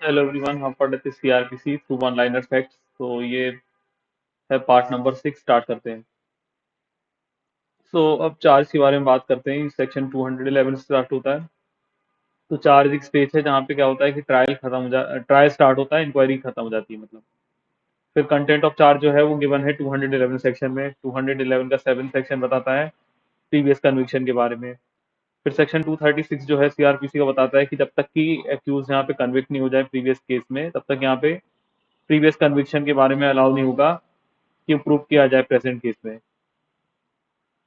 Hello everyone, हम पढ़ रहे थे CrPC through one liner facts. तो ये है पार्ट नंबर 6। स्टार्ट करते हैं। अब चार्ज के बारे में बात करते हैं। सेक्शन 211 से स्टार्ट होता है। तो चार्ज एक स्टेज है जहाँ पे क्या होता है कि ट्रायल स्टार्ट होता है, इंक्वायरी खत्म हो जाती है मतलब। फिर कंटेंट ऑफ चार्ज जो है वो गिवन है 211 सेक्शन में। 211 का 7 सेक्शन बताता है प्रीवियस कन्विक्शन के बारे में। फिर सेक्शन 236 जो है सीआरपीसी का बताता है कि जब तक कि एक्यूज यहाँ पे कन्विक्ट नहीं हो जाए प्रीवियस केस में, तब तक यहाँ पे प्रीवियस कन्विक्शन के बारे में अलाउ नहीं होगा कि प्रूव किया जाए प्रेजेंट केस में।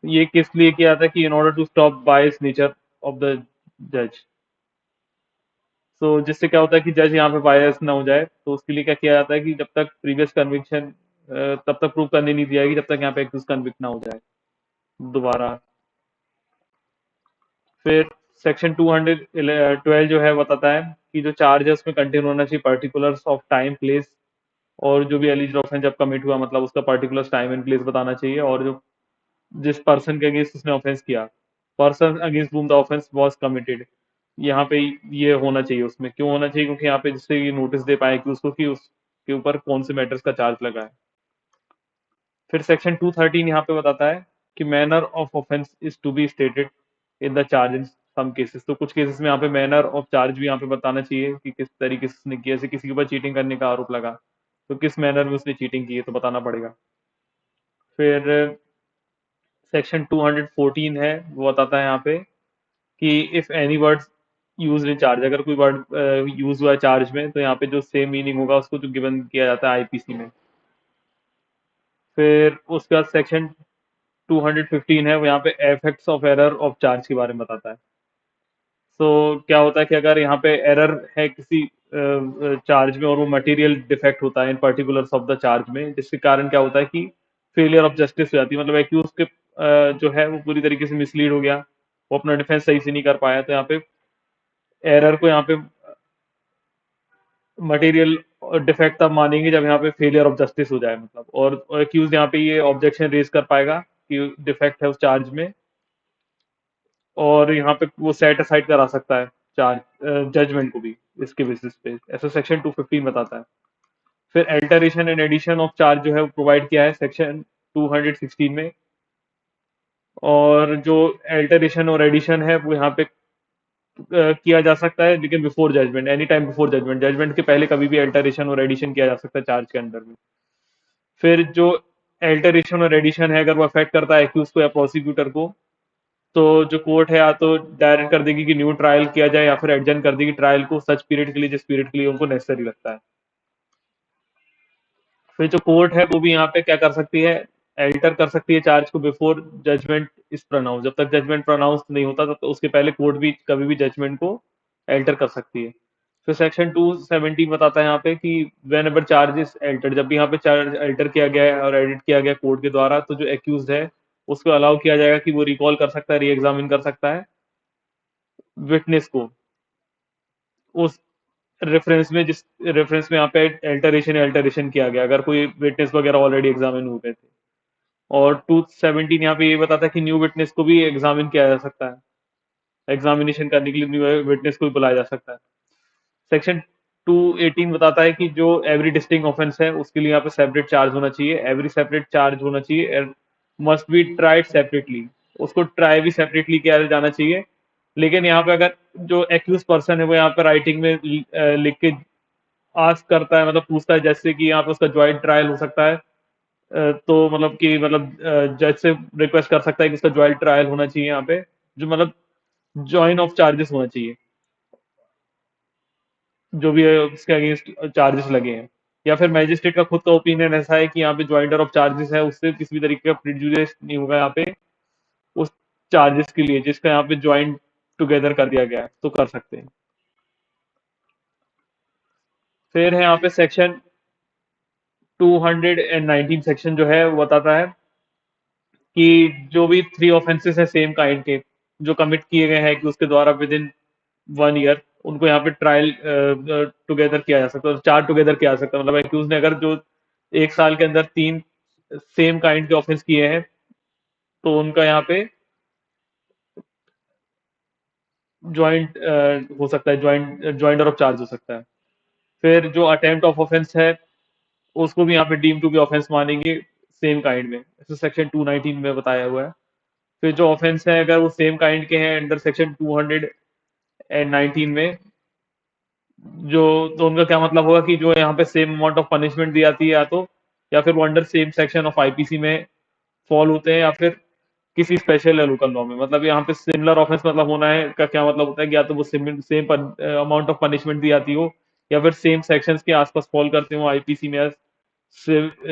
ये किस लिए किया था कि in order to stop bias nature of the जज। जिससे क्या होता है कि जज यहाँ पे बायस ना हो जाए, तो उसके लिए क्या किया जाता है कि जब तक प्रीवियस कन्विक्शन तब तक प्रूव करने नहीं दी जाएगी जब तक यहाँ पे एक्यूज कन्विक्ट ना हो जाए दोबारा। फिर सेक्शन 212 जो है बताता है कि जो चार्ज है उसमें कंटेन होना चाहिए पर्टिकुलर्स ऑफ टाइम प्लेस, और जो भी एलिजिड ऑफेंस जब कमिट हुआ मतलब उसका पर्टिकुलर टाइम एंड प्लेस बताना चाहिए, और जो जिस पर्सन के अगेंस्ट उसने ऑफेंस किया, person against whom the offence was committed, यहाँ पे ये होना चाहिए। उसमें क्यों होना चाहिए? क्योंकि यहाँ पे जिससे ये नोटिस दे पाए कि उसको कि उसके ऊपर कौन से मैटर्स का चार्ज लगा है। फिर सेक्शन 213 यहाँ पे बताता है कि manner of offence is to be stated in the charge in some cases. तो कुछ केसेस में यहाँ पे मैनर ऑफ चार्ज भी यहाँ पे बताना चाहिए कि किस तरीके से उसने किया। जैसे किसी के ऊपर चीटिंग करने का आरोप लगा, तो किस मैनर में उसने चीटिंग की है तो बताना पड़ेगा। फिर सेक्शन 214 है, वो बताता है यहाँ पे कि if any word use in charge, अगर कोई वर्ड यूज हुआ है चार्ज में तो यहाँ पे जो सेम मीनिंग होगा उसको जो गिवन किया जाता है आईपीसी में। फिर उसके बाद सेक्शन 215 है, वो यहाँ पे effects of error of charge के बारे में बताता है। क्या होता है कि अगर यहाँ पे एरर है किसी चार्ज में और वो मटेरियल डिफेक्ट होता है इन पर्टिकुलर्स ऑफ द चार्ज में, जिसके कारण क्या होता है कि फेलियर ऑफ जस्टिस हो जाती है, मतलब एक्यूज के जो है वो पूरी तरीके से मिसलीड हो गया, वो अपना डिफेंस सही से नहीं कर पाया, तो यहाँ पे एरर को यहाँ पे मटेरियल डिफेक्ट तब मानेंगे जब यहाँ पे फेलियर ऑफ जस्टिस हो जाए मतलब, और एक्यूज यहाँ पे ये ऑब्जेक्शन रेज कर पाएगा कि डिफेक्ट है उस चार्ज में, और यहाँ पे वो सेट असाइड करा सकता है चार्ज जजमेंट को भी इसके बेसिस पे, ऐसा सेक्शन 215 बताता है। फिर alteration and addition of charge जो है वो प्रोवाइड किया है सेक्शन 216 में। और जो अल्टरेशन और एडिशन है वो यहाँ पे किया जा सकता है, लेकिन before judgment, any time before judgment, judgment के पहले कभी भी अल्टरेशन और एडिशन किया जा सकता है चार्ज के अंडर में। फिर जो अल्टरेशन और एडिशन है अगर वो अफेक्ट करता है एक्यूज को या प्रोसिक्यूटर को, तो जो कोर्ट है या तो डायरेक्ट कर देगी कि न्यू ट्रायल किया जाए, या फिर एडजन कर देगी ट्रायल को सच पीरियड के लिए जिस पीरियड के लिए उनको नेसेसरी लगता है। फिर जो कोर्ट है वो भी यहाँ पे क्या कर सकती है, एल्टर कर सकती है चार्ज को बिफोर जजमेंट इज प्रोनाउंस। जब तक जजमेंट प्रोनाउंस नहीं होता तब तक उसके पहले कोर्ट भी कभी भी जजमेंट को एल्टर कर सकती है। फिर सेक्शन 217 बताता है यहाँ पे कि when ever charge is alter, जब भी यहाँ पे चार्ज एल्टर किया गया है और एडिट किया गया कोर्ट के द्वारा, तो जो एक्यूज है उसको अलाउ किया जाएगा कि वो रिकॉल कर सकता है, री एग्जामिन कर सकता है विटनेस को उस रेफरेंस में, जिस रेफरेंस में यहाँ पे एल्टरेशन किया गया, अगर कोई विटनेस वगैरह ऑलरेडी एग्जामिन हो गए थे। और 217 यहाँ पे ये बताता है कि न्यू विटनेस को भी एग्जामिन किया जा सकता है, एग्जामिनेशन करने के लिए न्यू विटनेस को भी बुलाया जा सकता है। सेक्शन 218 बताता है कि जो एवरी डिस्टिंक्ट ऑफेंस है उसके लिए यहाँ पे सेपरेट चार्ज होना चाहिए, एवरी सेपरेट चार्ज होना चाहिए, मस्ट बी ट्राइड सेपरेटली, उसको ट्राई भी सेपरेटली किया जाना चाहिए। लेकिन यहाँ पे अगर जो एक्यूज पर्सन है वो यहाँ पे राइटिंग में लिख के आस्क करता है, मतलब पूछता है, जैसे कि यहाँ पे उसका ज्वाइंट ट्रायल हो सकता है, तो मतलब कि मतलब जज से रिक्वेस्ट कर सकता है कि उसका ज्वाइंट ट्रायल होना चाहिए यहाँ पे, जो मतलब ज्वाइन ऑफ चार्जेस होना चाहिए जो भी है उसके अगेंस्ट चार्जेस लगे हैं। या फिर मैजिस्ट्रेट का खुद का ओपिनियन ऐसा है कि यहाँ पे ज्वाइंटर ऑफ चार्जेस है, उससे किसी भी तरीके का प्रिजुडिस नहीं होगा यहाँ पे उस चार्जेस के लिए जिसका यहाँ पे ज्वाइंट टुगेदर कर दिया गया है, तो कर सकते हैं। फिर है यहाँ पे सेक्शन 219 सेक्शन जो है वो बताता है कि जो भी 3 ऑफेंसेस है सेम काइंड के जो कमिट किए गए हैं कि उसके द्वारा विद इन 1 ईयर, उनको यहाँ पे ट्रायल टुगेदर किया जा सकता है, चार टुगेदर किया जा सकता है। मतलब एक्यूज ने अगर जो 1 साल के अंदर 3 सेम काइंड के ऑफेंस किए हैं, तो उनका यहाँ पे ज्वाइंट हो सकता है, ज्वाइंटर ऑफ चार्ज हो सकता है। फिर जो अटेम्प्ट ऑफ ऑफेंस है उसको भी यहाँ पे डीम टू बी ऑफेंस मानेंगे सेम काइंड में, ऐसे सेक्शन 219 में बताया हुआ है। फिर जो ऑफेंस है अगर वो सेम काइंड के हैं अंडर सेक्शन 219 में, जो तो उनका क्या मतलब होगा कि जो यहाँ पे सेम अमाउंट ऑफ पनिशमेंट दी जाती है, या फिर वो under same section of IPC में फॉल होते हैं, या फिर किसी स्पेशल या लोकल लॉ में। मतलब यहाँ पे सिमिलर ऑफेंस मतलब होना है का क्या मतलब होता है कि या तो वो same same amount of punishment दी जाती हो, या फिर सेम सेक्शंस के आसपास फॉल करते हो आईपीसी में, या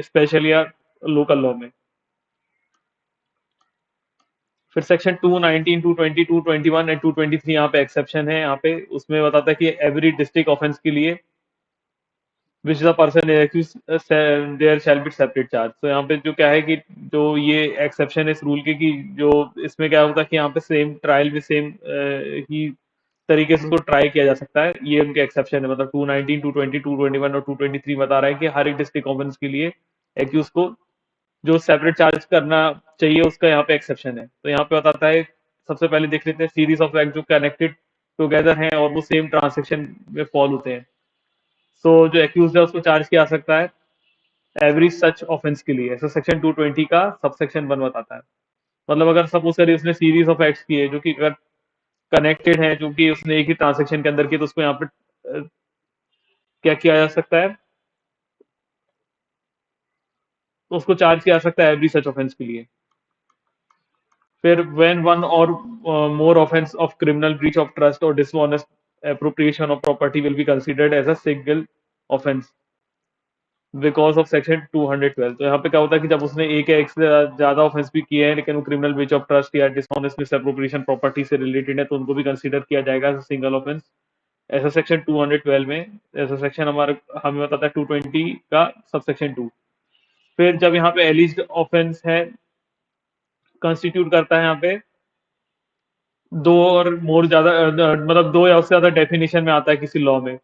स्पेशल या लोकल लॉ में। फिर सेक्शन 219, 220, 221 एंड 223 यहाँ पे एक्सेप्शन है। यहाँ पे उसमें बताता है कि एवरी डिस्ट्रिक्ट ऑफेंस के लिए which the person accuse there shall be separate charge. तो यहाँ पे जो क्या है कि जो ये एक्सेप्शन है इस रूल के, कि जो इसमें क्या होता है कि यहाँ पे सेम ट्रायल भी सेम ही तरीके से उसको ट्राई किया जा सकता है, ये उनके एक्सेप्शन है। मतलब 219, 220, 221 और 223 बता रहा है कि हर एक डिस्ट्रिक्ट ऑफेंस के लिए एक्यूज को जो सेपरेट चार्ज करना चाहिए उसका यहाँ पे एक्सेप्शन है। तो यहाँ पे बताता है, सबसे पहले देख लेते हैं सीरीज ऑफ एक्ट जो कनेक्टेड टुगेदर हैं और वो सेम ट्रांसेक्शन में फॉल होते हैं। सो जो एक्यूज है उसको चार्ज किया जा सकता है एवरी सच ऑफेंस के लिए, ऐसा सेक्शन 220 का सबसेक्शन 1 बताता है। मतलब अगर सपोज करिए उसने सीरीज ऑफ एक्ट्स किए जो कि अगर कनेक्टेड है, जो कि उसने एक ही ट्रांजेक्शन के अंदर की, तो उसको यहाँ पे क्या किया जा सकता है, तो उसको चार्ज किया जा सकता है एवरी सच ऑफेंस के लिए। फिर व्हेन वन और more offence of criminal breach of trust और dishonest appropriation of property will be considered as a single offense because of section 212। तो यहाँ पे क्या होता है कि जब उसने एक या एक से ज्यादा ऑफेंस भी किए हैं लेकिन वो क्रिमिनल ब्रीच ऑफ ट्रस्ट या डिसऑनेस्ट मिसएप्रोप्रिएशन प्रॉपर्टी से रिलेटेड है, तो उनको भी कंसीडर किया जाएगा एज सिंगल ऑफेंस, ऐसा सेक्शन 212 में। ऐसा सेक्शन हमारे हमें बताता है 220 का सबसेक्शन 2। फिर जब यहाँ पे एलिज्ड ऑफेंस है कंस्टिट्यूट करता है यहाँ पे दो और मोर ज्यादा मतलब दो या उससे ज्यादा डेफिनेशन में आता है किसी लॉ में,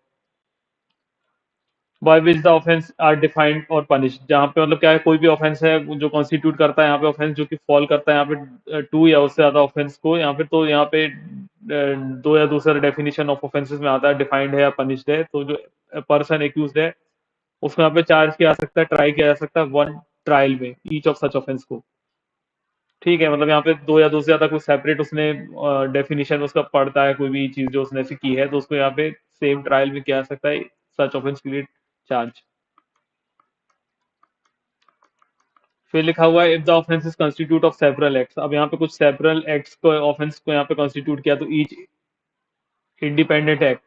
by which the offence are defined और पनिश। जहाँ पे मतलब क्या है, कोई भी ऑफेंस है जो कॉन्स्टिट्यूट करता है यहाँ पे ऑफेंस जो कि फॉल करता है यहाँ पे टू या उससे ज्यादा ऑफेंस को, यहाँ पे तो यहाँ पे दो या दूसरे डेफिनेशन ऑफ ऑफेंसेस में आता है, डिफाइंड है या पनिश्ड है। तो जो पर्सन एक्यूज है उसको यहाँ पे चार्ज किया जा सकता है, ट्राई किया जा सकता है वन ट्रायल में ईच ऑफ सच ऑफेंस को। ठीक है, मतलब यहाँ पे दो या दो से ज्यादा कोई सेपरेट उसने डेफिनेशन उसका पड़ता है, कोई भी चीज जो उसने ऐसी की है तो उसको यहाँ पे सेम ट्रायल में किया जा सकता है सच ऑफेंस के लिए चार्ज। फिर लिखा हुआ है if the offence is constitute of several acts. अब यहाँ पे कुछ सेवरल एक्ट्स को ऑफेंस को यहाँ पे कंस्टिट्यूट किया, तो each independent act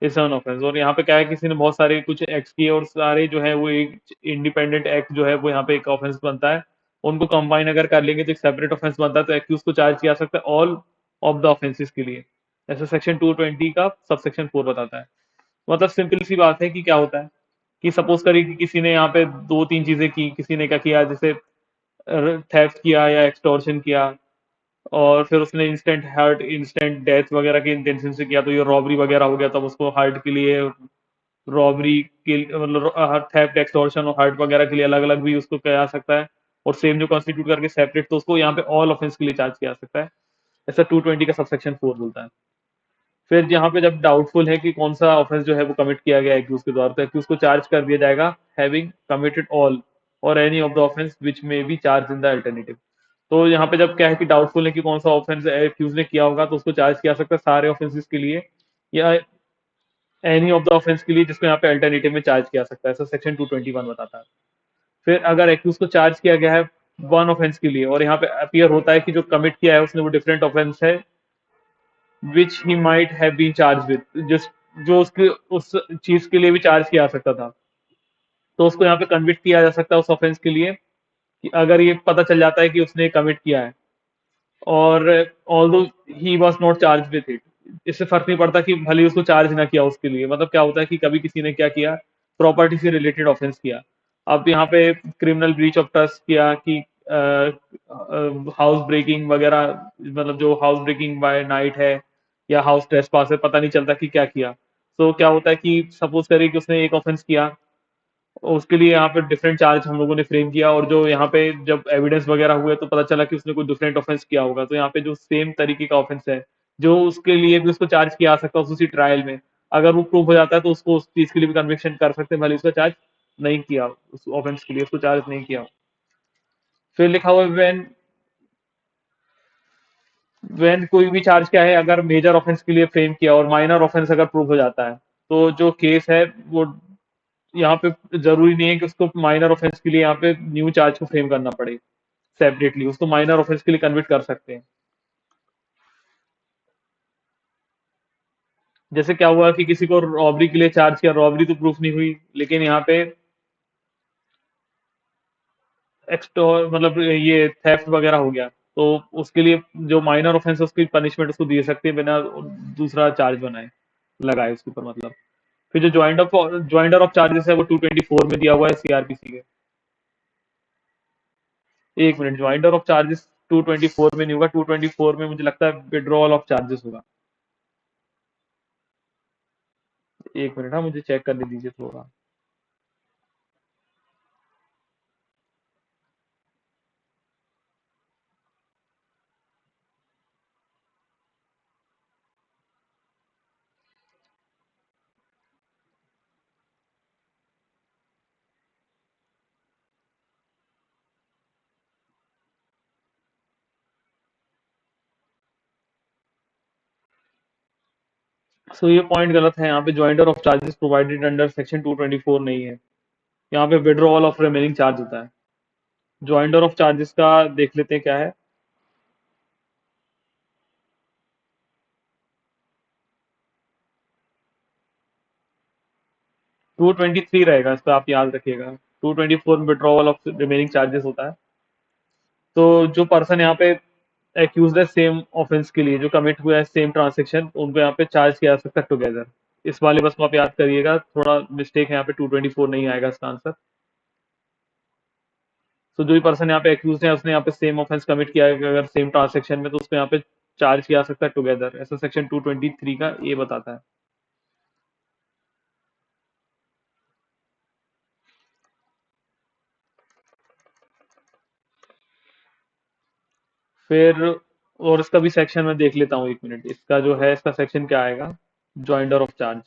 is an offence. और यहाँ पे क्या है, किसी ने बहुत सारे कुछ एक्ट्स किए और सारे जो है वो एक इंडिपेंडेंट एक्ट जो है वो यहाँ पे एक ऑफेंस बनता है, उनको कंबाइन अगर कर लेंगे तो एक सेपरेट ऑफेंस बनता है। तो एक्यूज को चार्ज किया जा सकता है ऑल ऑफ द ऑफेंसेस के लिए, ऐसा सेक्शन 220 का सबसेक्शन 4 बताता है। मतलब सिंपल सी बात है कि क्या होता है कि सपोज करिए कि किसी ने यहाँ पे दो तीन चीजें की, किसी ने क्या किया, जैसे थेफ्ट किया या एक्सटॉर्शन किया, और फिर उसने इंस्टेंट हार्ट इंस्टेंट डेथ वगैरह के इंटेंशन से किया, तो ये रॉबरी वगैरह हो गया। तब उसको हार्ट के लिए रॉबरी के मतलब थेफ्ट एक्सटॉर्शन और हार्ट वगैरह के लिए अलग अलग भी उसको किया जा सकता है, और सेम जो कॉन्स्टिट्यूट करके सेपरेट, तो उसको यहाँ पे ऑल ऑफेंस के लिए चार्ज किया जा सकता है, ऐसा 220 का सबसेक्शन 4 बोलता है। फिर यहाँ पे जब डाउटफुल है कि कौन सा ऑफेंस जो है वो कमिट किया गया एक्यूज के द्वारा, तो एक्यूज को चार्ज कर दिया जाएगा हैविंग कमिटेड ऑल और एनी ऑफ द ऑफेंस विच में be charge in the alternative. तो यहाँ पे जब क्या है कि डाउटफुल है कि कौन सा ऑफेंस एक्यूज ने किया होगा, तो उसको चार्ज किया सकता है सारे ऑफेंसेस के लिए या एनी ऑफ द ऑफेंस के लिए जिसको यहाँ पे अल्टरनेटिव में चार्ज किया सकता है, ऐसा सेक्शन 221 बताता है। फिर अगर एक्यूज को चार्ज किया गया है वन ऑफेंस के लिए और यहाँ पे अपीयर होता है कि जो कमिट किया है उसने वो डिफरेंट ऑफेंस है which he might have been charged with, जिस जो उसके उस चीज के लिए भी चार्ज किया जा सकता था, तो उसको यहाँ पे कन्विक्ट किया जा सकता है उस ऑफेंस के लिए, कि अगर ये पता चल जाता है कि उसने कमिट किया है और although he was not charge with it. इससे फर्क नहीं पड़ता कि भले ही उसको चार्ज ना किया उसके लिए। मतलब क्या होता है कि कभी किसी ने क्या किया, प्रॉपर्टी से रिलेटेड ऑफेंस किया, अब यहाँ पे क्रिमिनल ब्रीच ऑफ ट्रस्ट किया कि हाउस ब्रेकिंग वगैरह, मतलब जो हाउस ब्रेकिंग बाय नाइट है या हाउस ट्रेसपास है, पता नहीं चलता कि क्या किया। तो क्या होता है कि सपोज करिए कि उसने एक ऑफेंस किया, उसके लिए यहाँ पे डिफरेंट चार्ज हम लोगों ने फ्रेम किया, और जो यहाँ पे जब एविडेंस वगैरह हुए तो पता चला कि उसने कोई डिफरेंट ऑफेंस किया होगा, तो यहाँ पे जो सेम तरीके का ऑफेंस है जो उसके लिए भी उसको चार्ज किया जा सकता है उसी ट्रायल में, अगर वो प्रूव हो जाता है तो उसको उस चीज के लिए भी कन्विक्शन कर सकते हैं, भले उसका चार्ज नहीं किया, उस ऑफेंस के लिए उसको चार्ज नहीं किया। फिर लिखा हुआ व्हेन व्हेन कोई भी चार्ज क्या है, अगर मेजर ऑफेंस के लिए फ्रेम किया और माइनर ऑफेंस अगर प्रूव हो जाता है, तो जो केस है वो यहाँ पे जरूरी नहीं है कि उसको माइनर ऑफेंस के लिए यहाँ पे न्यू चार्ज को फ्रेम करना पड़े सेपरेटली, उसको माइनर ऑफेंस के लिए कन्वर्ट कर सकते हैं। जैसे क्या हुआ कि किसी को रॉबरी के लिए चार्ज किया, रॉबरी तो प्रूफ नहीं हुई, लेकिन यहाँ पे एक्सटोर मतलब ये थेफ्ट वगैरह हो गया, तो उसके लिए जो माइनर ऑफेंस है उसकी पनिशमेंट उसको दे सकते हैं बिना दूसरा चार्ज बनाए लगाए उसके ऊपर मतलब। फिर जो ज्वाइंटर ऑफ चार्जेस है वो 224 में दिया हुआ है सीआरपीसी के। एक मिनट, ज्वाइंटर ऑफ चार्जेस 224 में नहीं होगा, 224 में मुझे लगता है विड्रॉल ऑफ चार्जेस होगा। एक मिनट, हाँ मुझे चेक करने दीजिए थोड़ा। सो ये पॉइंट गलत है, यहाँ पे ज्वाइंटर of charges provided under section 224 नहीं है, यहाँ पे विड्रॉल ऑफ रिमेनिंग चार्ज होता है। ज्वाइंटर ऑफ चार्जेस का देख लेते हैं क्या है। 223 रहेगा, इस पर आप याद रखिएगा। 224 में विड्रॉवल ऑफ रिमेनिंग चार्जेस होता है। तो जो पर्सन यहाँ पे एक्यूज है सेम ऑफेंस के लिए जो कमिट हुआ है सेम ट्रांजेक्शन, उनको यहाँ पे चार्ज किया जा सकता है टुगेदर। इस वाले बस को आप याद करिएगा, थोड़ा मिस्टेक है यहाँ पे, 224 नहीं आएगा इसका आंसर। तो जो भी पर्सन यहाँ पे एक्यूज है उसने यहाँ पे सेम ऑफेंस कमिट किया है अगर सेम ट्रांजेक्शन में, तो उसको यहाँ पे चार्ज किया जा सकता है टुगेदर, ऐसा सेक्शन 223 का ये बताता है। फिर और इसका भी सेक्शन में देख लेता हूँ, एक मिनट, इसका जो है इसका सेक्शन क्या आएगा, ज्वाइंटर ऑफ चार्ज।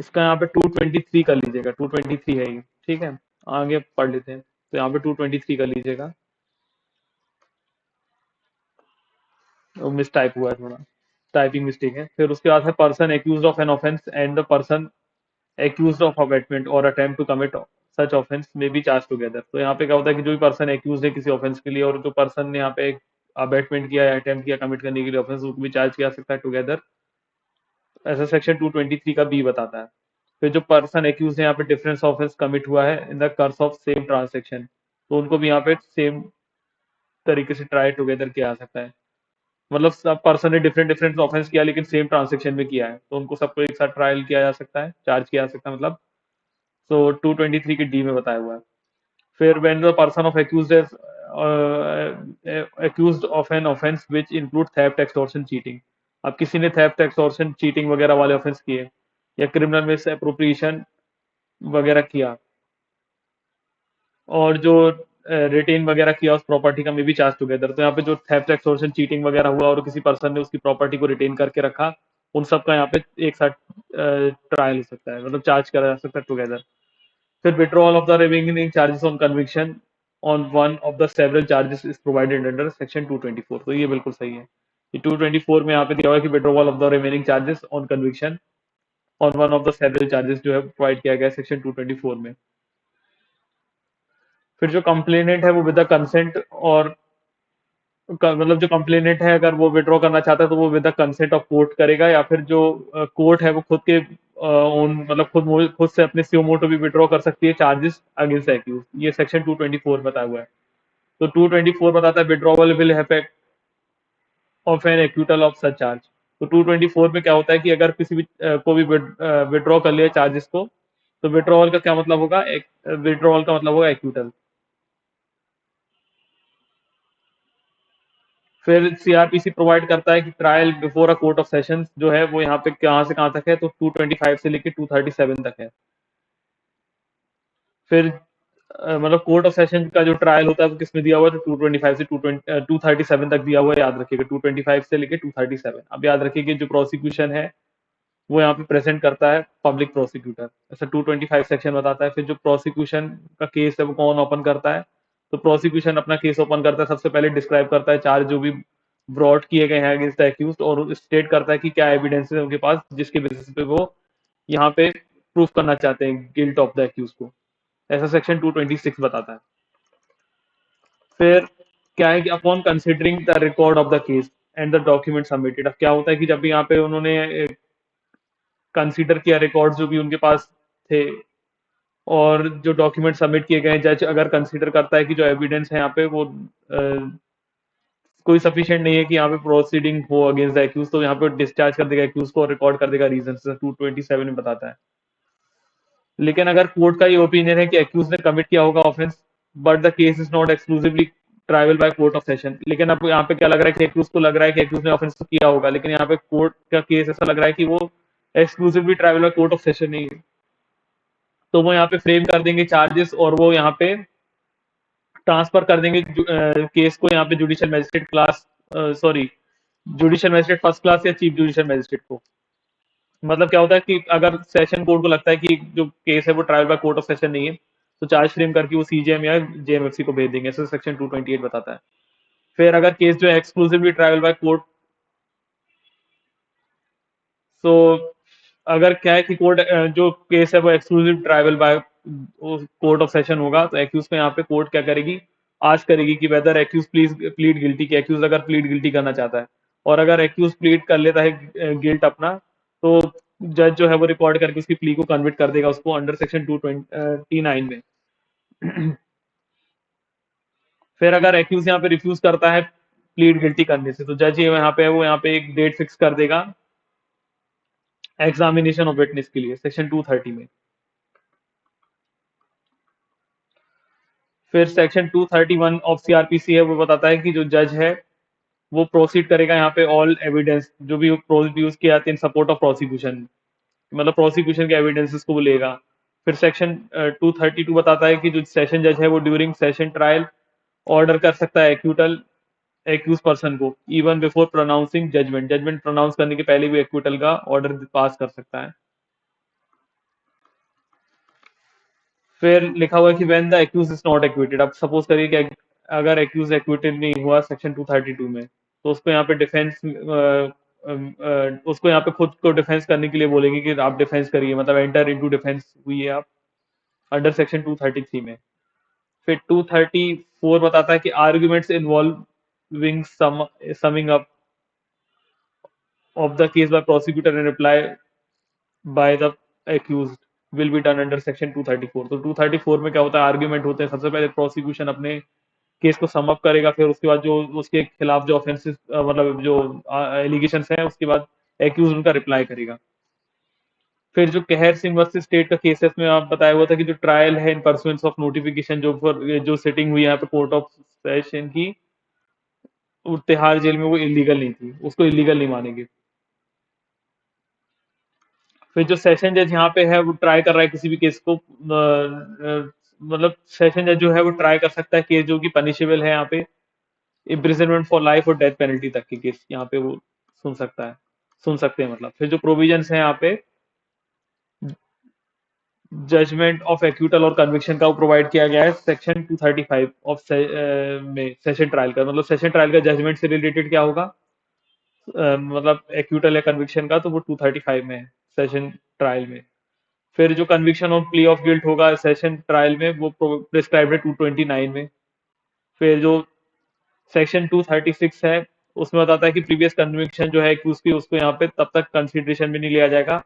इसका यहाँ पे 223 कर लीजिएगा, 223 है ये, ठीक है। आगे पढ़ लेते हैं, तो यहाँ पे 223 कर लीजिएगा। मिस टाइप हुआ है थोड़ा, टाइपिंग मिस्टेक है। फिर उसके बाद है person accused of an offence and the person accused of abetment और attempt to commit such offence में बी चार्ज टुगेदर। तो यहाँ पे क्या होता है कि जो भी पर्सन एक्यूज है किसी ऑफेंस के लिए और जो पर्सन ने यहाँ पे अबेटमेंट किया या अटेम्प्ट किया कमिट करने के लिए ऑफेंस, उसको भी चार्ज किया जा सकता है टुगेदर, ऐसा सेक्शन 223 का बी बताता है। फिर जो पर्सन एक्यूज है यहाँ पे डिफरेंस ऑफेंस कमिट हुआ है in the course of same transaction, तो उनको भी यहाँ पे सेम तरीके से ट्राई टुगेदर किया जा सकता है। मतलब सब पर्सन ने डिफरेंट डिफरेंट ऑफेंस किया लेकिन सेम ट्रांजेक्शन में किया है, तो उनको सबको एक साथ ट्रायल किया जा सकता है, चार्ज किया जा सकता है मतलब। सो 223 के डी में बताया हुआ है। फिर when the person of accused is accused of an offence which include theft extortion cheating, अब किसी ने थेफ्ट एक्सटॉर्शन चीटिंग वगैरह वाले ऑफेंस किए या क्रिमिनल मिस अप्रोप्रिएशन वगैरह किया, और जो रिटेन वगैरह किया उस प्रॉपर्टी का में भी चार्ज टुगेदर, तो यहाँ पे जो थेफ्ट एक्सटॉर्शन चीटिंग वगैरह हुआ और किसी पर्सन ने उसकी प्रॉपर्टी को रिटेन करके रखा, उन सब का यहाँ पे एक साथ ट्रायल हो सकता है, मतलब चार्ज करा जा सकता है टुगेदर। फिर withdrawal of the remaining charges on conviction on one of the several charges is provided under section 224, तो ये बिल्कुल सही है। ये 224 में यहाँ पे दिया हुआ है कि withdrawal of the remaining charges on conviction on one of the several charges जो है प्रोवाइड किया गया है सेक्शन 224 में। फिर जो कंप्लेनेंट है वो विद द कंसेंट और मतलब जो कंप्लेनेंट है अगर वो विड्रॉ करना चाहता है तो वो with the consent of court करेगा, या फिर जो कोर्ट है वो खुद के ओन मतलब खुद से अपने सीओ मोटो भी विड्रॉ कर सकती है चार्जेस अगेंस्ट एक्यूज, ये सेक्शन 224 बताया हुआ है। तो 224 बताता है withdrawal will effect of an acquittal of such charge. तो 224 में क्या होता है कि अगर किसी भी को भी विड्रॉ कर लिया चार्जेस को, तो विड्रॉवल का क्या मतलब होगा, विड्रॉवल का मतलब होगा एक्यूटल। फिर सीआरपीसी प्रोवाइड करता है कि trial before a court of sessions जो है वो यहाँ पे कहाँ से कहाँ तक है, तो 225 से लेके 237 तक है। फिर मतलब कोर्ट ऑफ सेशन का जो ट्रायल होता है वो किसमें दिया हुआ है, तो 225 से 237 तक दिया हुआ है, याद रखिएगा 225 से लेके 237। अब याद रखिए जो प्रोसिक्यूशन है वो यहाँ पे प्रेजेंट करता है पब्लिक प्रोसिक्यूटर, ऐसा 225 सेक्शन बताता है। फिर जो प्रोसिक्यूशन का केस है वो कौन ओपन करता है, तो प्रोसिक्यूशन अपना केस ओपन करता है, सबसे पहले डिस्क्राइब करता है चार्ज जो भी ब्रॉड किए गए हैं अगेंस्ट द एक्यूज, और स्टेट करता है कि क्या एविडेंस है उनके पास जिसके बेसिस पे वो यहाँ पे प्रूफ करना चाहते हैं गिल्ट ऑफ द एक्यूज को, ऐसा सेक्शन 226 बताता है। फिर क्या है कि upon considering the record of the case and the document submitted, अब क्या होता है कि जब भी यहाँ पे उन्होंने कंसीडर किया रिकॉर्ड जो भी उनके पास थे और जो डॉक्यूमेंट सबमिट किए गए, जज अगर कंसीडर करता है कि जो एविडेंस है यहाँ पे वो कोई सफिशिएंट नहीं है कि यहाँ पे प्रोसीडिंग हो अगेंस्ट द एक्यूज, तो यहाँ पे डिस्चार्ज कर देगा एक्यूज को और रिकॉर्ड कर देगा रीजन, 227 में बताता है। लेकिन अगर कोर्ट का ये ओपिनियन है कि एक्यूज ने कमिट किया होगा offence but the case is not exclusively tribal by court of session, लेकिन अब यहाँ पे क्या लग रहा है कि एक्यूज को लग रहा है कि एक्यूज ने ऑफेंस तो किया होगा, लेकिन यहाँ पे कोर्ट का केस ऐसा लग रहा है कि वो exclusively tribal by court of session नहीं है, तो वो यहाँ पे फ्रेम कर देंगे चार्जेस और वो यहाँ पे ट्रांसफर कर देंगे केस को यहाँ पे judicial magistrate class, sorry, judicial magistrate first class या चीफ जुडिशियल मैजिस्ट्रेट को। मतलब क्या होता है कि अगर सेशन कोर्ट को लगता है कि जो केस है वो trial by court of session नहीं है, तो चार्ज फ्रेम करके वो सीजेएम या जेएमएफसी को भेज देंगे, ऐसा सेक्शन 228 बताता है। फिर अगर केस जो है एक्सक्लूसिवली ट्रायल बाय कोर्ट, तो अगर क्या है कि कोर्ट जो केस है वो exclusive tribal by court of session होगा, तो एक्यूज को यहाँ पे कोर्ट क्या करेगी, आज करेगी कि whether accuse please plead guilty, कि एक्यूज अगर प्लीड गिल्टी करना चाहता है, और अगर एक्यूज प्लीड कर लेता है गिल्ट अपना, तो जज जो है वो रिकॉर्ड करके उसकी प्ली को कन्विट कर देगा उसको अंडर सेक्शन 229 में। फिर अगर एक्यूज यहाँ पे रिफ्यूज करता है प्लीड गिल्टी करने से, तो जज यहाँ पे है वो यहाँ पे एक डेट फिक्स कर देगा एग्जामिनेशन ऑफ विटनेस के लिए, सेक्शन 230 में। फिर सेक्शन 231 ऑफ सीआरपीसी है वो बताता है कि जो जज है वो प्रोसीड करेगा यहाँ पे ऑल एविडेंस जो भी प्रोड्यूस किए जाते हैं इन सपोर्ट ऑफ प्रोसिक्यूशन, मतलब प्रोसिक्यूशन के एविडेंसेस को वो लेगा। फिर सेक्शन 232 बताता है कि जो सेशन जज है वो ड्यूरिंग सेशन ट्रायल ऑर्डर कर सकता है एक्यूटल एक्यूज पर्सन को even before pronouncing judgment, judgment pronounce करने के पहले भी एक्यूटल का ऑर्डर पास कर सकता है। फिर लिखा हुआ है कि when the accuse is not acquitted, अब सपोज करिए कि अगर एक्यूज एक्विटेड नहीं हुआ सेक्शन 232 में, तो उसको यहाँ पे डिफेंस उसको यहाँ पे खुद को डिफेंस करने के लिए बोलेंगे कि आप डिफेंस करिए, मतलब एंटर इनटू डिफेंस हुई है आप अंडर सेक्शन 233 में। फिर 234 बताता है कि arguments involving summing up of the case by prosecutor in reply by the accused will be done under section 234। तो 234 में क्या होता है, आर्ग्यूमेंट होते हैं, सबसे पहले प्रोसिक्यूशन अपने केस को सम अप करेगा, फिर उसके बाद जो उसके खिलाफ जो ऑफेंसेस मतलब जो एलिगेशंस हैं उसके बाद एक्यूज उनका रिप्लाई करेगा। फिर जो कहर सिंह वर्सेस स्टेट का केस है इसमें आप बताया हुआ था कि जो ट्रायल है इन परसुएंस ऑफ नोटिफिकेशन जो जो सिटिंग हुई है यहाँ पे कोर्ट ऑफ सेशन की तिहाड़ जेल में, वो इलीगल नहीं थी, उसको इलीगल नहीं मानेंगे। फिर जो सेशन जज यहाँ पे है वो ट्राई कर रहा है किसी भी केस को मतलब सेशन जज जो है वो ट्राई कर सकता है केस जो कि पनिशेबल है यहाँ पे इम्प्रिजनमेंट फॉर लाइफ और डेथ पेनल्टी तक के केस यहाँ पे वो सुन सकता है, सुन सकते हैं मतलब। फिर जो प्रोविजंस है यहाँ पे जजमेंट ऑफ एक्यूटल और कन्विक्शन का वो प्रोवाइड किया गया है सेक्शन 235 ऑफ में सेशन ट्रायल का, मतलब सेशन ट्रायल का जजमेंट से रिलेटेड क्या होगा, मतलब एक्यूटल या कन्विक्शन का, तो वो 235 में है सेशन ट्रायल में। फिर जो conviction of plea of guilt होगा सेशन ट्रायल में वो प्रिस्क्राइब्ड है 229 में। फिर जो सेक्शन 236 है उसमें बताता है कि प्रीवियस कन्विक्शन जो है कि उसकी उसको यहाँ पे तब तक कंसिडरेशन में नहीं लिया जाएगा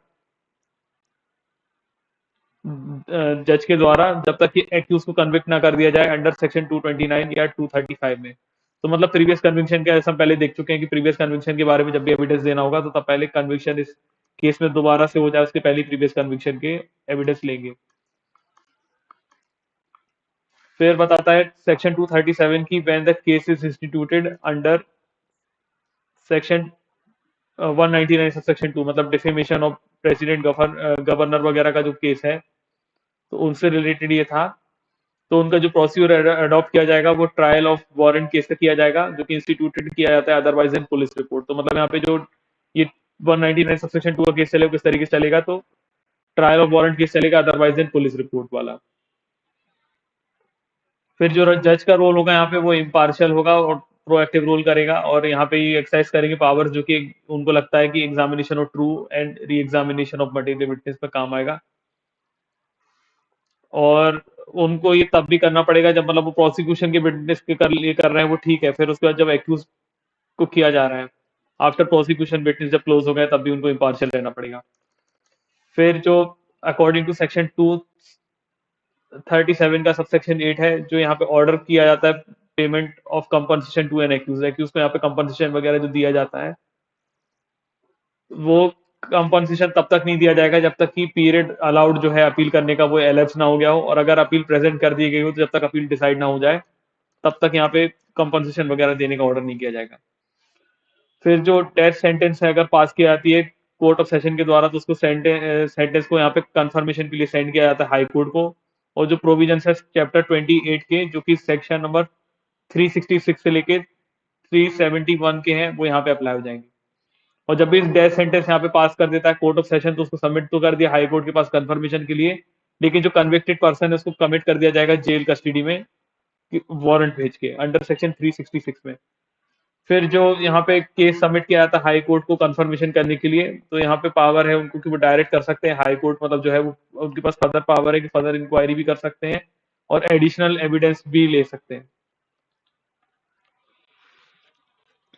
जज के द्वारा जब तक कि एक्यूज को कन्विक्ट ना कर दिया जाए अंडर सेक्शन 229 या 235 में। तो मतलब प्रीवियस कन्विक्शन के हम पहले देख चुके हैं कि प्रीवियस कन्विक्शन के बारे में जब भी एविडेंस देना होगा तो तब पहले कन्विक्शन इस केस में दोबारा से हो जाए उसके पहले प्रीवियस कन्विक्शन के एविडेंस लेंगे। फिर बताता है सेक्शन 237 की when the case is instituted under section 199 sub section 2, मतलब डिफेमेशन ऑफ प्रेसिडेंट गवर्नर वगैरह का जो केस है तो उनसे रिलेटेड ये था। तो उनका जो प्रोसीजर अडॉप्ट किया जाएगा वो ट्रायल ऑफ वारंट केस से किया जाएगा, जो कि इंस्टीट्यूटेड किया जाता है अदरवाइज इन पुलिस रिपोर्ट। तो मतलब यहाँ पे जो ये 199 सबसेक्शन 2 का केस चलेगा किस तरीके से चलेगा, तो ट्रायल ऑफ वारंट केस चलेगा अदरवाइज इन पुलिस रिपोर्ट वाला। फिर जो जज का रोल होगा यहाँ पे वो इम्पार्शियल होगा और प्रोएक्टिव रोल करेगा, और यहाँ पे ये एक्सरसाइज करेंगे पावर जो कि उनको लगता है कि examination of true and re examination of material witness पे काम आएगा। और उनको ये तब भी करना पड़ेगा जब मतलब वो प्रोसिक्यूशन के विटनेस के लिए कर रहे हैं वो ठीक है, फिर उसके बाद जब एक्यूज को किया जा रहा है आफ्टर प्रोसिक्यूशन विटनेस जब क्लोज हो गए तब भी उनको इम्पार्शियल रहना पड़ेगा। फिर जो अकॉर्डिंग टू सेक्शन 237 का सबसेक्शन 8 है, जो यहाँ पे ऑर्डर किया जाता है payment of compensation to an accuse, accuse को यहाँ पे कंपनसेशन वगैरह जो दिया जाता है वो कंपनसेशन तब तक नहीं दिया जाएगा जब तक कि पीरियड अलाउड जो है अपील करने का वो एलेप्स ना हो गया हो, और अगर अपील प्रेजेंट कर दी गई हो तो जब तक अपील डिसाइड ना हो जाए तब तक यहाँ पे कंपनसेशन वगैरह देने का ऑर्डर नहीं किया जाएगा। फिर जो डेथ सेंटेंस है अगर पास की जाती है कोर्ट ऑफ सेशन के द्वारा, तो उसको सेंटेंस को यहाँ पे कंफर्मेशन के लिए सेंड किया जाता है हाई कोर्ट को। और जो प्रोविजन है चैप्टर 28 के, जो कि सेक्शन नंबर 366 से लेके 371 के हैं, वो यहाँ पे अप्लाई हो जाएंगे। और जब भी डेथ सेंटेंस यहाँ पे पास कर देता है कोर्ट ऑफ सेशन, तो उसको सबमिट तो कर दिया हाई कोर्ट के पास कंफर्मेशन के लिए, लेकिन जो कन्विक्टेड पर्सन है उसको कमिट कर दिया जाएगा जेल कस्टडी में वारंट भेज के अंडर सेक्शन 366 में। फिर जो यहाँ पे केस सबमिट किया जाता है हाई कोर्ट को कंफर्मेशन करने के लिए, तो यहाँ पे पावर है उनको कि वो डायरेक्ट कर सकते हैं हाई कोर्ट, मतलब जो है वो उनके पास फर्दर पावर है कि फर्दर इंक्वायरी भी कर सकते हैं और एडिशनल एविडेंस भी ले सकते हैं।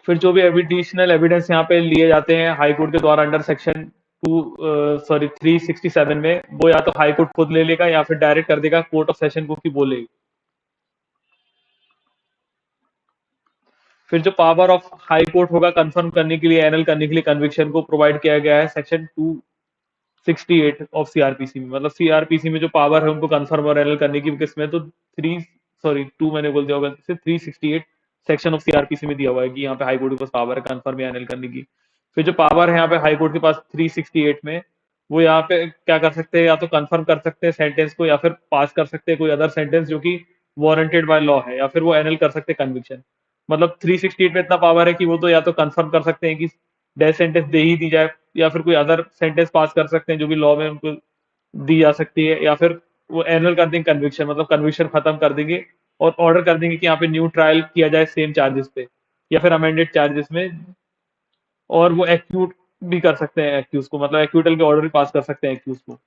फिर जो भी एडिशनल एविडेंस यहाँ पे लिए जाते हैं हाई कोर्ट के द्वारा अंडर सेक्शन 367 में, वो या तो हाई कोर्ट खुद ले लेगा या फिर डायरेक्ट कर देगा कोर्ट ऑफ सेशन को कि बोले। फिर जो पावर ऑफ हाई कोर्ट होगा कंफर्म करने के लिए, एनल करने के लिए कन्विक्शन को प्रोवाइड किया गया है सेक्शन 268 ऑफ सीआरपीसी में। मतलब सीआरपीसी में जो पावर है उनको कंफर्म और एनल करने की किसमें, तो 2 मैंने बोल दिया होगा, 368 सेक्शन ऑफ सीआरपीसी में दिया हुआ है कि यहाँ पे हाई कोर्ट के पास पावर है कंफर्म या एनल करने की। फिर जो पावर है यहाँ पे हाई कोर्ट के पास 368 में, वो यहाँ पे क्या कर सकते हैं, या तो कंफर्म कर सकते हैं सेंटेंस को, या फिर पास कर सकते हैं कोई अदर सेंटेंस जो कि वारंटेड बाय लॉ है, या फिर वो एनल कर सकते हैं कन्विक्शन। मतलब 368 में इतना पावर है कि वो तो या तो कंफर्म कर सकते हैं कि डेथ सेंटेंस दे ही दी जाए, या फिर कोई अदर सेंटेंस पास कर सकते हैं जो भी लॉ में उनको दी जा सकती है, या फिर वो एनल कर देंगे कन्विक्शन, मतलब कन्विक्शन खत्म कर देंगे और ऑर्डर कर देंगे कि यहाँ पे न्यू ट्रायल किया जाए सेम चार्जेस पे या फिर अमेंडेड चार्जेस में। और वो एक्यूट भी कर सकते हैं एक्यूज को, मतलब एक्यूटल के ऑर्डर भी पास कर सकते हैं एक्यूज को।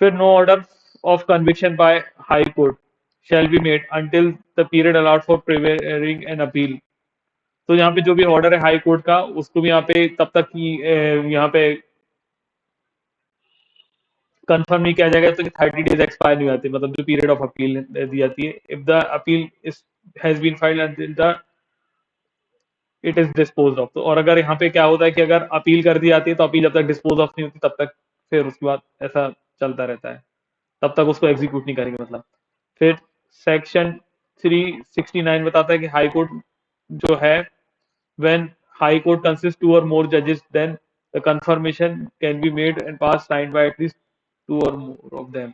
फिर no order of conviction by high court shall be made until the period allowed for preferring an appeal. तो यहाँ पे जो भी ऑर्डर है हाई कोर्ट का उसको भी यहाँ पे तब तक की यहाँ पे कंफर्म नहीं किया जाएगा तो 30 डेज एक्सपायर नहीं होते, मतलब जो पीरियड ऑफ अपील दी जाती है, if the appeal is has been filed until the it is dispose of. तो और अगर यहाँ पे क्या होता है कि अगर अपील कर दी जाती है तो अपील जब तक डिस्पोज ऑफ नहीं होती तब तक फिर उसके बाद ऐसा चलता रहता है, तब तक उसको एग्जीक्यूट नहीं करेंगे मतलब। फिर सेक्शन 369 बताता है कि हाई कोर्ट जो है when high court consists two or more judges, then the confirmation can be made and passed signed by at least two or more of them.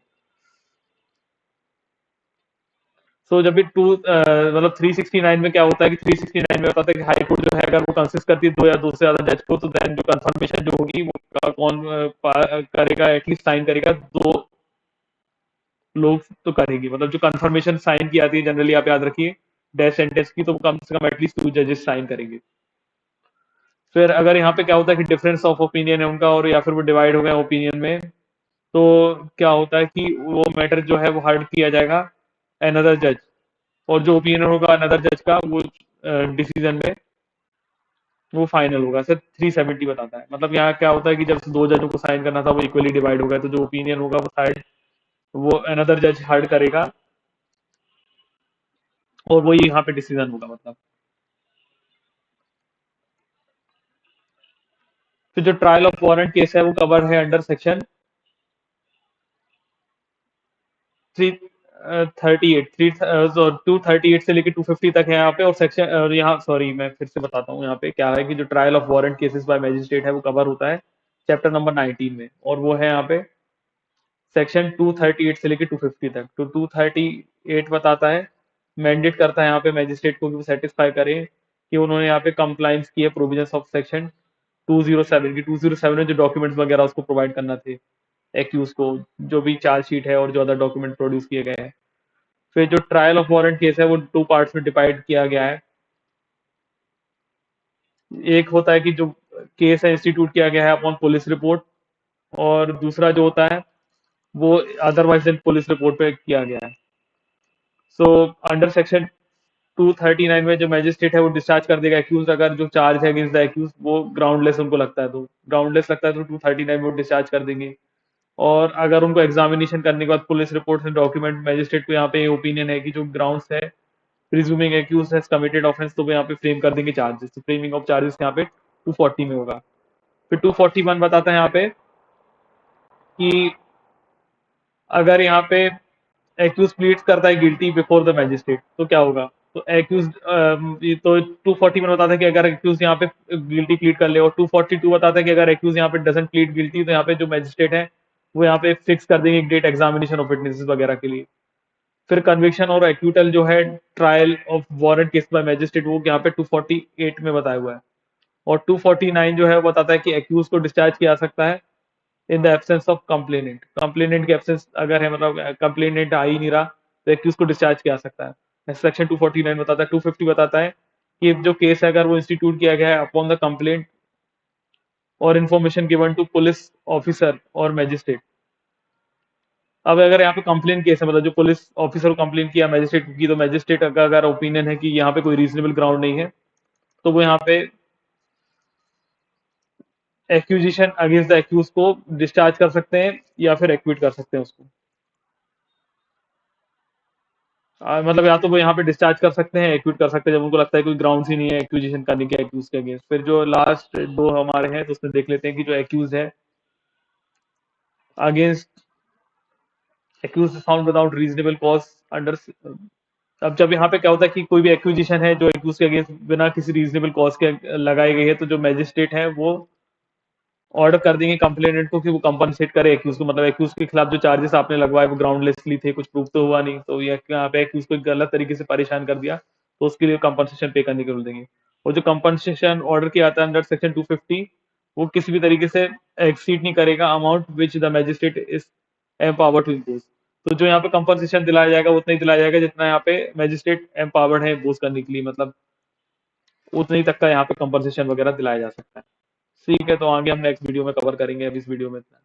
So जब भी मतलब 369 में क्या होता है कि 369 में बताता है कि हाई कोर्ट जो है अगर वो कंसिस्ट करती है दो या दो से ज्यादा जज को, तो देन जो कंफर्मेशन जो होगी वो कौन करेगा, एटलीस्ट साइन करेगा दो लोग तो करेंगे। मतलब जो कंफर्मेशन साइन की आती है जनरली आप याद रखिए डेथ सेंटेंस की, तो कम से कम एटलीस्ट 2 जजेस साइन करेंगे। फिर अगर यहाँ पे क्या होता है कि डिफरेंस ऑफ ओपिनियन है उनका और या फिर वो डिवाइड हो गए ओपिनियन में, तो क्या होता है कि वो मैटर जो है वो हर्ड किया जाएगा अनदर जज, और जो ओपिनियन होगा अनदर जज का वो डिसीजन में वो फाइनल होगा। सर 370 बताता है, मतलब यहाँ क्या होता है कि जब दो जजों को साइन करना था वो इक्वली डिवाइड हो गया, तो जो ओपिनियन होगा वो साइड वो अनदर जज हर्ड करेगा और वही यहाँ पे डिसीजन होगा मतलब। तो जो ट्रायल ऑफ वारंट केस है वो कवर है अंडर सेक्शन 338 238 से लेके 250 तक है यहाँ पे। और सेक्शन और यहाँ सॉरी मैं फिर से बताता हूँ यहाँ पे क्या है कि जो trial of warrant cases bye magistrate है वो कवर होता है चैप्टर नंबर 19 में, और वो है यहाँ पे सेक्शन 238 से लेके 250 तक। तो 238 बताता है, मैंडेट करता है यहाँ पे मैजिस्ट्रेट को कि वो सेटिस्फाई करे कि उन्होंने यहाँ पे कंप्लाइंस की है प्रोविजंस ऑफ सेक्शन 207 की। 207 में जो डॉक्यूमेंट्स वगैरह उसको प्रोवाइड करना थे एक्यूज को, जो भी चार्जशीट है और जो अदर डॉक्यूमेंट प्रोड्यूस किए गए हैं। फिर जो ट्रायल ऑफ वारंट केस है वो टू पार्ट्स में डिवाइड किया गया है। एक होता है कि जो केस है इंस्टीट्यूट किया गया है अपॉन पुलिस रिपोर्ट, और दूसरा जो होता है वो अदरवाइज देन पुलिस रिपोर्ट पे किया गया है। सो अंडर सेक्शन 239 में जो मैजिस्ट्रेट है वो डिस्चार्ज कर देगा एक्यूज, अगर जो चार्ज है अगेंस्ट द एक्यूज वो ग्राउंडलेस उनको लगता है, तो ग्राउंडलेस लगता है तो 239 में वो डिस्चार्ज कर देंगे। और अगर उनको एग्जामिनेशन करने के बाद पुलिस रिपोर्ट से डॉक्यूमेंट, मैजिस्ट्रेट को यहाँ पे ओपिनियन है कि जो ग्राउंड्स है presuming accuse has committed offence, तो वो यहाँ पे फ्रेम कर देंगे चार्जेस। तो फ्रेमिंग ऑफ चार्जेस यहाँ पे 240 में होगा। फिर 241 बताता है यहाँ पे कि अगर यहाँ पे एक्यूज प्लीड्स करता है गिल्टी बिफोर द मैजिस्ट्रेट तो क्या होगा। तो एक्यूज तो 241 बताता है कि अगर एक्यूज यहाँ पे गिल्टी प्लीड कर ले, और 242 बताता है कि अगर एक्यूज यहाँ पे डजंट प्लीड गिल्टी तो यहाँ पे जो मैजिस्ट्रेट है वो यहाँ पे फिक्स कर देंगे एक डेट एग्जामिनेशन ऑफ विटनेसेस वगैरह के लिए। फिर कन्विक्शन और एक्यूटल जो है trial of warrant case by magistrate वो यहाँ पे 248 में बताया हुआ है। और 249 जो है वो बताता है कि एक्यूज को डिस्चार्ज किया जा सकता है in the absence of complainant. Complainant की एब्सेंस अगर है, मतलब कंप्लेनेंट आ ही नहीं रहा, तो एक्यूज को डिस्चार्ज किया जा सकता है। सेक्शन 249 बताता है। 250 बताता है कि जो केस है अगर वो इंस्टीट्यूट किया गया है अपॉन द कंप्लेंट और information given to police officer और मैजिस्ट्रेट। अब अगर यहाँ पे कंप्लेन केस है, मतलब जो पुलिस ऑफिसर को कंप्लेन किया मैजिस्ट्रेट की, तो मैजिस्ट्रेट का अगर ओपिनियन है कि यहाँ पे कोई रीजनेबल ग्राउंड नहीं है, तो वो यहाँ पे एक्यूजिशन अगेंस्ट द एक्यूज को डिस्चार्ज कर सकते हैं या फिर एक्विट कर सकते हैं उसको। मतलब या तो वो यहाँ पे डिस्चार्ज कर सकते हैं, एक्विट कर सकते हैं जब उनको लगता है कोई ग्राउंड्स ही नहीं है एक्विजिशन करने के एक्यूज के अगेंस्ट। फिर जो लास्ट दो हमारे हैं तो उसमें देख लेते हैं कि जो एक्यूज है against accuse found without reasonable cause under. अब जब यहाँ पे क्या होता है कि कोई भी एक्विजिशन है जो एक्यूज के अगेंस्ट बिना किसी रीजनेबल कॉज के लगाई गई है, तो जो मैजिस्ट्रेट है वो ऑर्डर कर देंगे कंप्लेनेंट को कि वो कंपनसेट करे एक्यूज को। मतलब एक्यूज के खिलाफ जो चार्जेस आपने लगवाए वो ग्राउंडलेसली थे, कुछ प्रूफ तो हुआ नहीं, तो ये यहाँ पे एक्यूज को गलत तरीके से परेशान कर दिया, तो उसके लिए कंपनसेशन पे करने के बोल देंगे। और जो कंपनसेशन ऑर्डर किया आता है अंडर सेक्शन 250, वो किसी भी तरीके से एक्सीड नहीं करेगा amount which the magistrate is empowered to impose. तो जो यहाँ पे कंपनसेशन दिलाया जाएगा उतना ही दिलाया जाएगा जितना यहाँ पे मैजिस्ट्रेट एम्पावर्ड है इम्पोज करने के लिए, मतलब उतने ही तक का यहाँ पे कंपनसेशन वगैरह दिलाया जा सकता है। ठीक है, तो आगे हम नेक्स्ट वीडियो में कवर करेंगे, अब इस वीडियो में इतना।